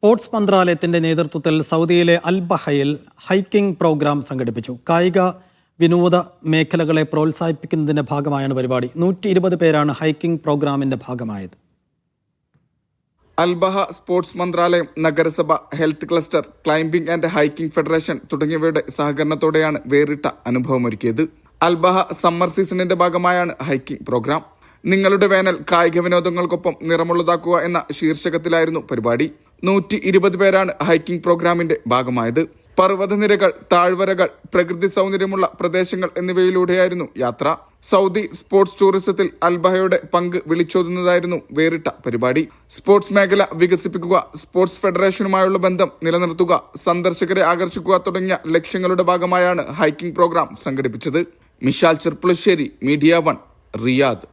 Sports മന്ത്രാലയത്തിന്റെ നേതൃത്വത്തിൽ സൗദിയിലെ അൽബഹയിൽ ഹൈക്കിംഗ് പ്രോഗ്രാം സംഘടിപ്പിച്ചു. കായിക വിനോദ മേഖലകളെ പ്രോത്സാഹിപ്പിക്കുന്നതിന്റെ ഭാഗമായാണ് പരിപാടി. 120 പേരാണ് ഹൈക്കിംഗ് പ്രോഗ്രാമിന്റെ ഭാഗമായത്. അൽബഹ സ്പോർട്സ് മന്ത്രാലയം, നഗരസഭ, health cluster, climbing and hiking federation തുടങ്ങിയവയുടെ സഹകരണത്തോടെയാണ് വേറിട്ട അനുഭവമൊരുക്കിയത്. അൽബഹ സമ്മർ സീസണിന്റെ ഭാഗമായാണ് ഹൈക്കിംഗ് പ്രോഗ്രാം. നിങ്ങളുടെ വേനൽ കായിക വിനോദങ്ങൾക്കൊപ്പം നിറമുള്ളതാക്കുക എന്ന ശീർഷകത്തിലായിരുന്നു പരിപാടി. 120 പേരാണ് ഹൈക്കിംഗ് പ്രോഗ്രാമിന്റെ ഭാഗമായത്. പർവ്വതനിരകൾ, താഴ്വരകൾ, പ്രകൃതി സൗന്ദര്യമുള്ള പ്രദേശങ്ങൾ എന്നിവയിലൂടെയായിരുന്നു യാത്ര. സൗദി സ്പോർട്സ് ടൂറിസത്തിൽ അൽബഹയുടെ പങ്ക് വിളിച്ചോതുന്നതായിരുന്നു വേറിട്ട പരിപാടി. സ്പോർട്സ് മേഖല വികസിപ്പിക്കുക, സ്പോർട്സ് ഫെഡറേഷനുമായുള്ള ബന്ധം നിലനിർത്തുക, സന്ദർശകരെ ആകർഷിക്കുക തുടങ്ങിയ ലക്ഷ്യങ്ങളുടെ ഭാഗമായാണ് ഹൈക്കിംഗ് പ്രോഗ്രാം സംഘടിപ്പിച്ചത്. Mishal Cherpulassery, media 1, Riyadh.